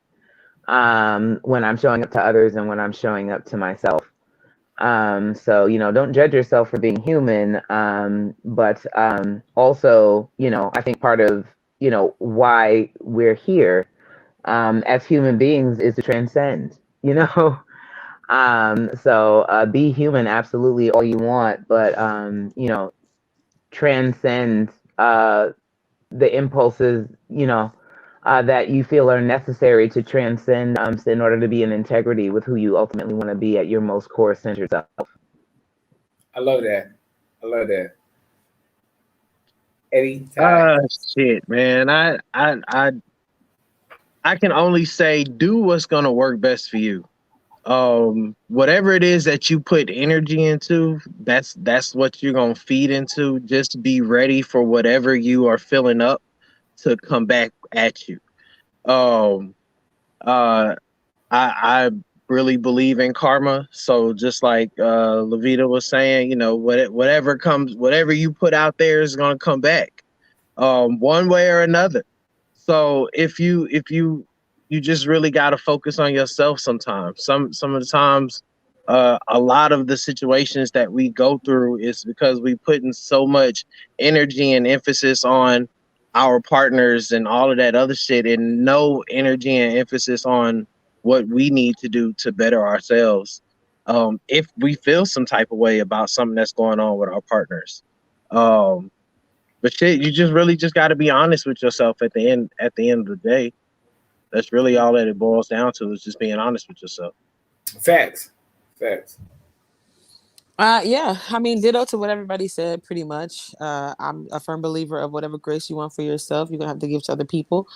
when I'm showing up to others and when I'm showing up to myself. So, don't judge yourself for being human. But also, I think part of, why we're here as human beings is to transcend, So be human, absolutely, all you want, but, transcend the impulses, that you feel are necessary to transcend in order to be in integrity with who you ultimately want to be at your most core centered self. I love that. Eddie? Shit, man. I can only say do what's gonna work best for you. Whatever it is that you put energy into, that's what you're gonna feed into. Just be ready for whatever you are filling up to come back at you. Um, uh, I really believe in karma. So just like Levita was saying, you know, whatever you put out there is gonna come back, one way or another. So if you just really got to focus on yourself sometimes. Some of the times, a lot of the situations that we go through is because we put in so much energy and emphasis on our partners and all of that other shit, and no energy and emphasis on what we need to do to better ourselves. If we feel some type of way about something that's going on with our partners. But shit, you just really just got to be honest with yourself at the end. At the end of the day, that's really all that it boils down to, is just being honest with yourself. Facts. Facts. Yeah, I mean, ditto to what everybody said, pretty much. I'm a firm believer of whatever grace you want for yourself, you're gonna have to give to other people.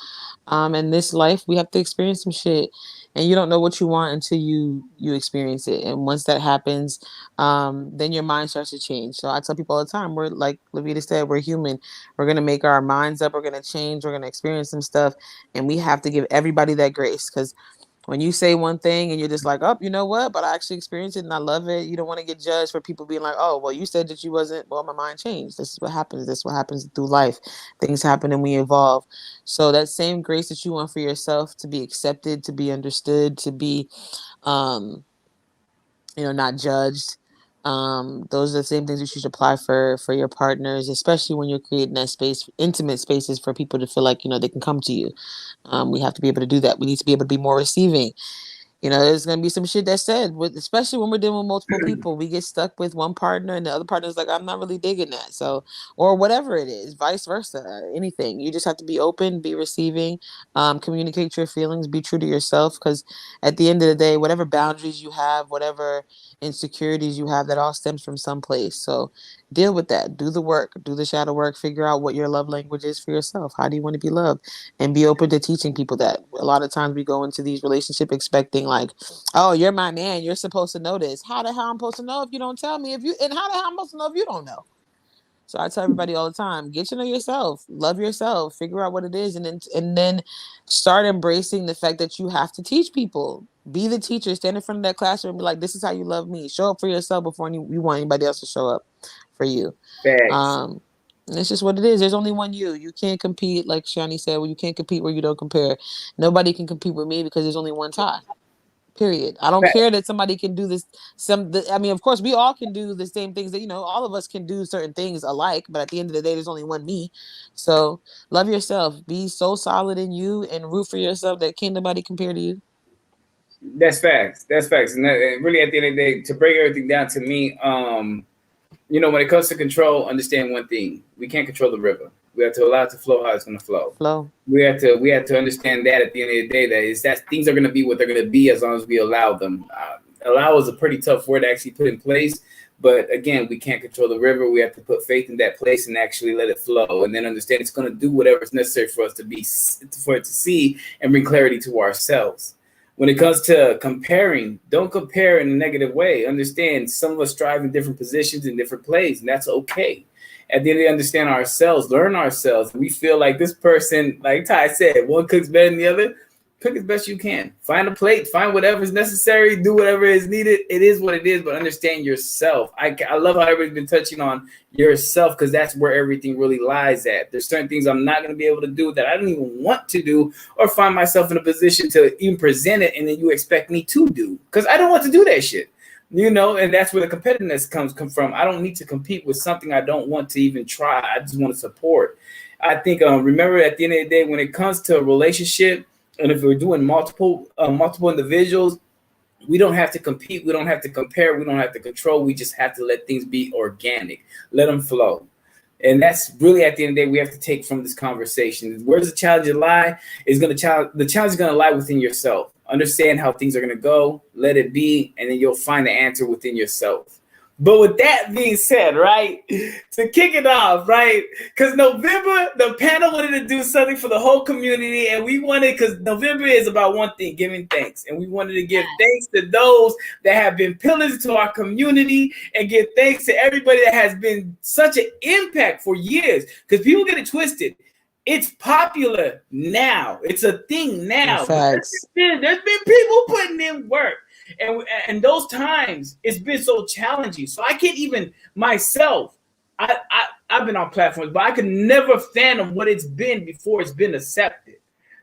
In this life, we have to experience some shit, and you don't know what you want until you experience it. And once that happens, then your mind starts to change. So I tell people all the time, we're like Levita said, we're human. We're gonna make our minds up. We're gonna change. We're gonna experience some stuff, and we have to give everybody that grace, because when you say one thing and you're just like, oh, you know what? But I actually experienced it and I love it. You don't want to get judged for people being like, oh, well, you said that you wasn't. Well, my mind changed. This is what happens. This is what happens through life. Things happen and we evolve. So that same grace that you want for yourself, to be accepted, to be understood, to be, not judged. Those are the same things that you should apply for your partners, especially when you're creating that space, intimate spaces for people to feel like, they can come to you. We have to be able to do that. We need to be able to be more receiving. There's gonna be some shit that's said, especially when we're dealing with multiple people. We get stuck with one partner, and the other partner's like, "I'm not really digging that." So, or whatever it is, vice versa. Anything. You just have to be open, be receiving, communicate your feelings, be true to yourself. Because at the end of the day, whatever boundaries you have, whatever insecurities you have, that all stems from someplace. So, deal with that. Do the work. Do the shadow work. Figure out what your love language is for yourself. How do you want to be loved? And be open to teaching people that. A lot of times we go into these relationships expecting like, oh, you're my man, you're supposed to know this. How the hell I'm supposed to know if you don't tell me? And how the hell I'm supposed to know if you don't know? So I tell everybody all the time, get to know yourself, love yourself, figure out what it is, and then start embracing the fact that you have to teach people. Be the teacher, stand in front of that classroom and be like, this is how you love me. Show up for yourself before you want anybody else to show up for you. Facts. And it's just what it is. There's only one you. You can't compete, like Shani said, you can't compete where you don't compare. Nobody can compete with me because there's only one Ty. Period. I don't care that somebody can do this. Of course, we all can do the same things that, all of us can do certain things alike. But at the end of the day, there's only one me. So love yourself. Be so solid in you and root for yourself that can't nobody compare to you. That's facts. That's facts. And really, at the end of the day, to break everything down to me, when it comes to control, understand one thing: we can't control the river. We have to allow it to flow how it's going to flow. We have to understand that at the end of the day, that things are going to be what they're going to be as long as we allow them. Allow is a pretty tough word to actually put in place, but again, we can't control the river. We have to put faith in that place and actually let it flow, and then understand it's going to do whatever is necessary for us for it to see and bring clarity to ourselves. When it comes to comparing, don't compare in a negative way. Understand some of us strive in different positions in different plays, and that's okay. At the end of the day, understand ourselves, learn ourselves. We feel like this person, like Ty said, one cooks better than the other. Cook as best you can. Find a plate, find whatever is necessary, do whatever is needed. It is what it is, but understand yourself. I love how everybody's been touching on yourself, because that's where everything really lies at. There's certain things I'm not going to be able to do that I don't even want to do, or find myself in a position to even present it, and then you expect me to do, because I don't want to do that shit. And that's where the competitiveness comes from. I don't need to compete with something I don't want to even try. I just want to support. I think, remember, at the end of the day, when it comes to a relationship, and if we're doing multiple individuals, we don't have to compete. We don't have to compare. We don't have to control. We just have to let things be organic. Let them flow. And that's really, at the end of the day, we have to take from this conversation. Where does the challenge lie? The challenge is going to lie within yourself. Understand how things are going to go. Let it be. And then you'll find the answer within yourself. But with that being said, right, to kick it off, right, because November, the panel wanted to do something for the whole community, and we wanted, because November is about one thing, giving thanks. And we wanted to give thanks to those that have been pillars to our community and give thanks to everybody that has been such an impact for years. Because people get it twisted. It's popular now. It's a thing now. Facts. There's been people putting in work. And those times it's been so challenging. So I can't even myself. I've been on platforms, but I could never fathom what it's been before it's been accepted.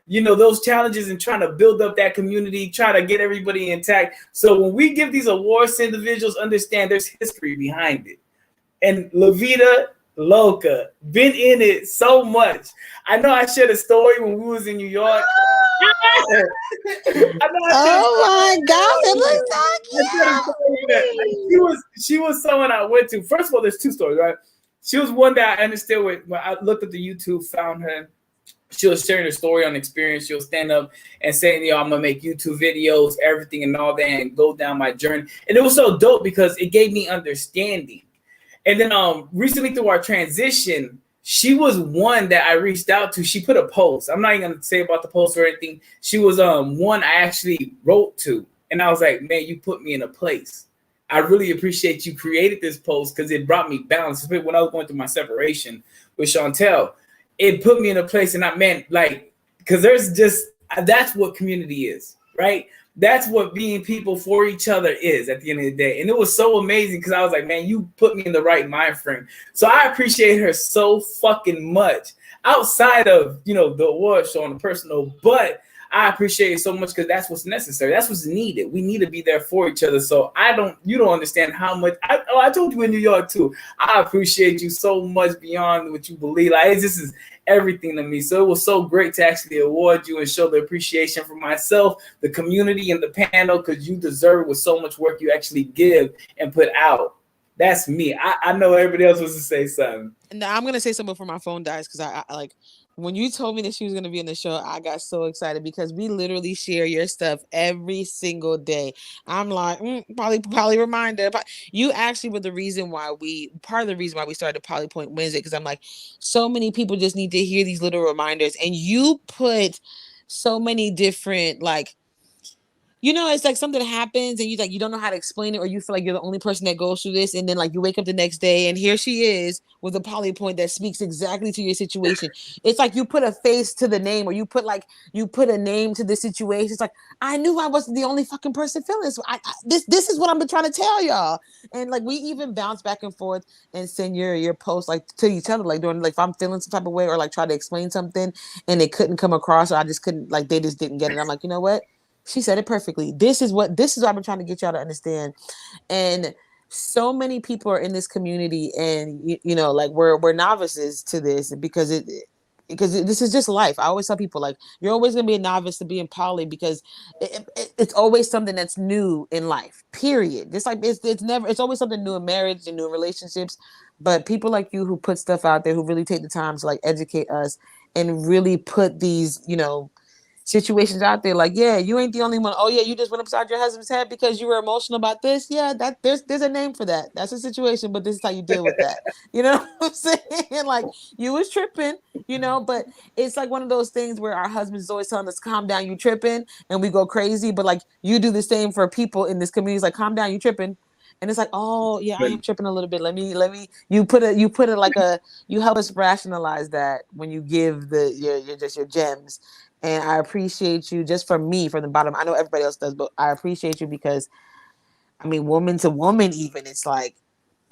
You know, those challenges and trying to build up that community, try to get everybody intact. So when we give these awards to individuals, understand there's history behind it. And La Vida Loca been in it so much. I know I shared a story when we was in New York. Oh my God, she was someone I went to. First of all, there's two stories, right? She was one that I understood when I looked at the YouTube, found her. She was sharing her story on experience. She'll stand up and saying, I'm gonna make YouTube videos, everything and all that, and go down my journey. And it was so dope because it gave me understanding. And then recently through our transition, she was one that I reached out to. She put a post. I'm not even gonna say about the post or anything. She was one I actually wrote to. And I was like, man, you put me in a place. I really appreciate you created this post because it brought me balance. When I was going through my separation with Chantel, it put me in a place, and I meant like, because that's what community is, right? That's what being people for each other is at the end of the day. And it was so amazing because I was like, man, you put me in the right mind frame. So I appreciate her so fucking much outside of, the award show on the personal, but I appreciate it so much because that's what's necessary. That's what's needed. We need to be there for each other. So you don't understand how much. I told you in New York too. I appreciate you so much beyond what you believe. Like, this is everything to me. So it was so great to actually award you and show the appreciation for myself, the community, and the panel, because you deserve it with so much work you actually give and put out. That's me. I know everybody else wants to say something. Now I'm gonna say something before my phone dies because I like. When you told me that she was going to be in the show, I got so excited because we literally share your stuff every single day. I'm like, probably reminder. You actually were part of the reason why we started Poly Point Wednesday, because I'm like, so many people just need to hear these little reminders. And you put so many different, like, it's like something happens and you don't know how to explain it, or you feel like you're the only person that goes through this, and then like you wake up the next day and here she is with a poly point that speaks exactly to your situation. It's like you put a face to the name, or you put a name to the situation. It's like, I knew I wasn't the only fucking person feeling this. This is what I'm trying to tell y'all. And like we even bounce back and forth and send your posts like to each other, like during, like if I'm feeling some type of way or like try to explain something and it couldn't come across, or I just couldn't, like they just didn't get it. I'm like, you know what? She said it perfectly. This is what I've been trying to get y'all to understand. And so many people are in this community, and like we're novices to this because this is just life. I always tell people, like, you're always gonna be a novice to being poly because it's always something that's new in life. Period. Just like it's always something new in marriage and new in relationships. But people like you who put stuff out there, who really take the time to like educate us and really put these, situations out there, like, yeah, you ain't the only one. Oh yeah, you just went upside your husband's head because you were emotional about this. Yeah, that there's a name for that. That's a situation, but this is how you deal with that. You know what I'm saying? Like, you was tripping, but it's like one of those things where our husband's always telling us, calm down, you tripping, and we go crazy. But like, you do the same for people in this community. It's like, calm down, you tripping. And it's like, oh yeah, I am tripping a little bit. Let me. You put it like you help us rationalize that when you give your gems. And I appreciate you just from the bottom. I know everybody else does, but I appreciate you because, I mean, woman to woman, even, it's like,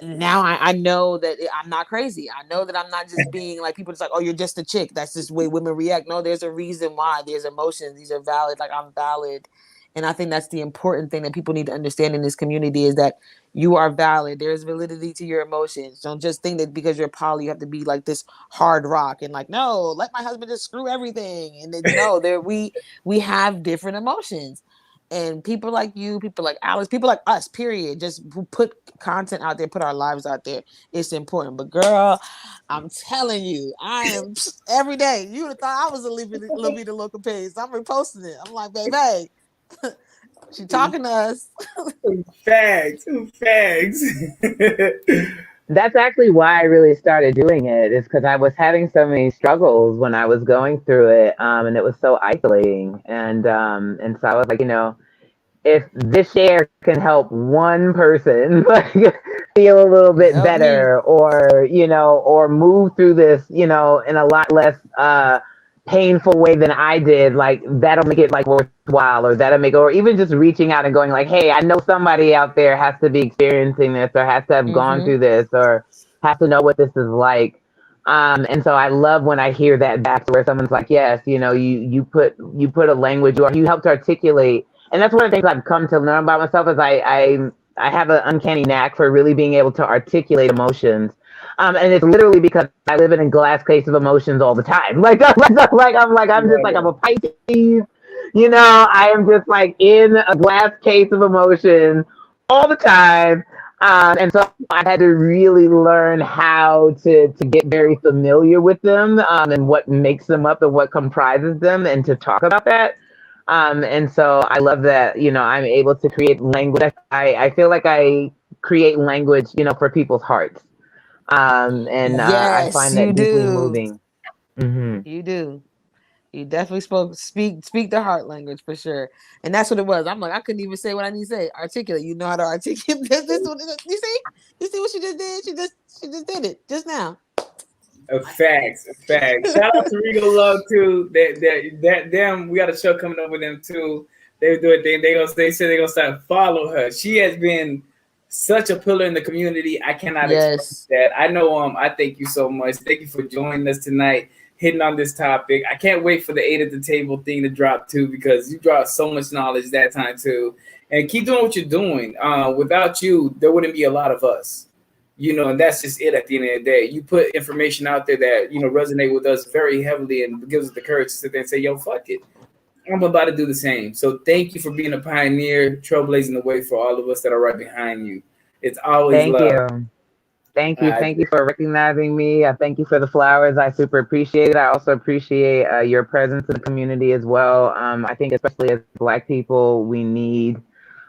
now I know that I'm not crazy. I know that I'm not just being like, people just like, oh, you're just a chick. That's just the way women react. No, there's a reason why. There's emotions. These are valid. Like, I'm valid. And I think that's the important thing that people need to understand in this community, is that you are valid. There's validity to your emotions. Don't just think that because you're poly, you have to be like this hard rock and like, no, let my husband just screw everything. And then, no, we have different emotions. And people like you, people like Alex, people like us, period, just who put content out there, put our lives out there. It's important. But girl, I'm telling you, I am every day. You would have thought I was a La Vida Loca page. I'm reposting it. I'm like, baby. She talking to us. Facts. That's actually why I really started doing it, is because I was having so many struggles when I was going through it, and it was so isolating. And so I was like, if this share can help one person like feel a little bit Help me. better, or move through this, in a lot less painful way than I did, like that'll make it like worthwhile, or that'll make, or even just reaching out and going like, hey, I know somebody out there has to be experiencing this, or has to have gone through this, or has to know what this is like. And so I love when I hear that back, where someone's like, yes, you put a language, or you helped articulate. And that's one of the things I've come to learn about myself, is I have an uncanny knack for really being able to articulate emotions. And it's literally because I live in a glass case of emotions all the time. I'm a Pisces, I am just like in a glass case of emotions all the time. And so I had to really learn how to get very familiar with them, and what makes them up and what comprises them, and to talk about that. And so I love that, I'm able to create language. I feel like I create language, for people's hearts. And I Yes, find you that deeply do. moving. Mm-hmm. You do. You definitely speak the heart language for sure. And that's what it was. I'm like, I couldn't even say what I need to say. Articulate. You know how to articulate this what you see? You see what she just did? She just did it just now. Facts. Shout out to Regal Love too. That them, we got a show coming up with them too. They do it. They said they're gonna start follow her. She has been such a pillar in the community. I cannot express that. I know. I thank you so much. Thank you for joining us tonight, hitting on this topic. I can't wait for the 8 at the table thing to drop too, because you dropped so much knowledge that time too. And keep doing what you're doing. Without you, there wouldn't be a lot of us. And that's just it at the end of the day. You put information out there that, resonate with us very heavily and gives us the courage to sit there and say, yo, fuck it. I'm about to do the same. So thank you for being a pioneer, trailblazing the way for all of us that are right behind you. It's always Thank love. you. Thank you for recognizing me. I thank you for the flowers. I super appreciate it. I also appreciate your presence in the community as well. I think especially as Black people, we need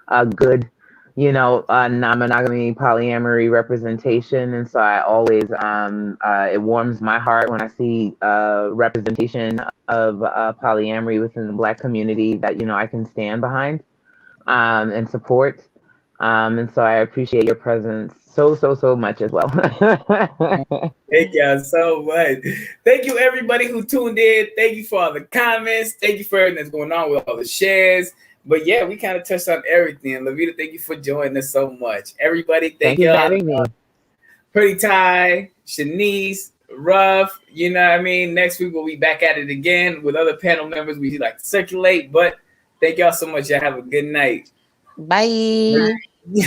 a good, non-monogamy, polyamory representation. And so I always, it warms my heart when I see representation of polyamory within the Black community that, I can stand behind and support. And so I appreciate your presence so much as well. Thank y'all so much. Thank you, everybody who tuned in. Thank you for all the comments. Thank you for everything that's going on with all the shares. But yeah, we kind of touched on everything. Lavita, thank you for joining us so much. Everybody, thank you y'all for having me. Pretty Ty, Shanice, Ruff, you know what I mean? Next week we'll be back at it again with other panel members. We like to circulate, but thank y'all so much. Y'all have a good night. Bye. Bye.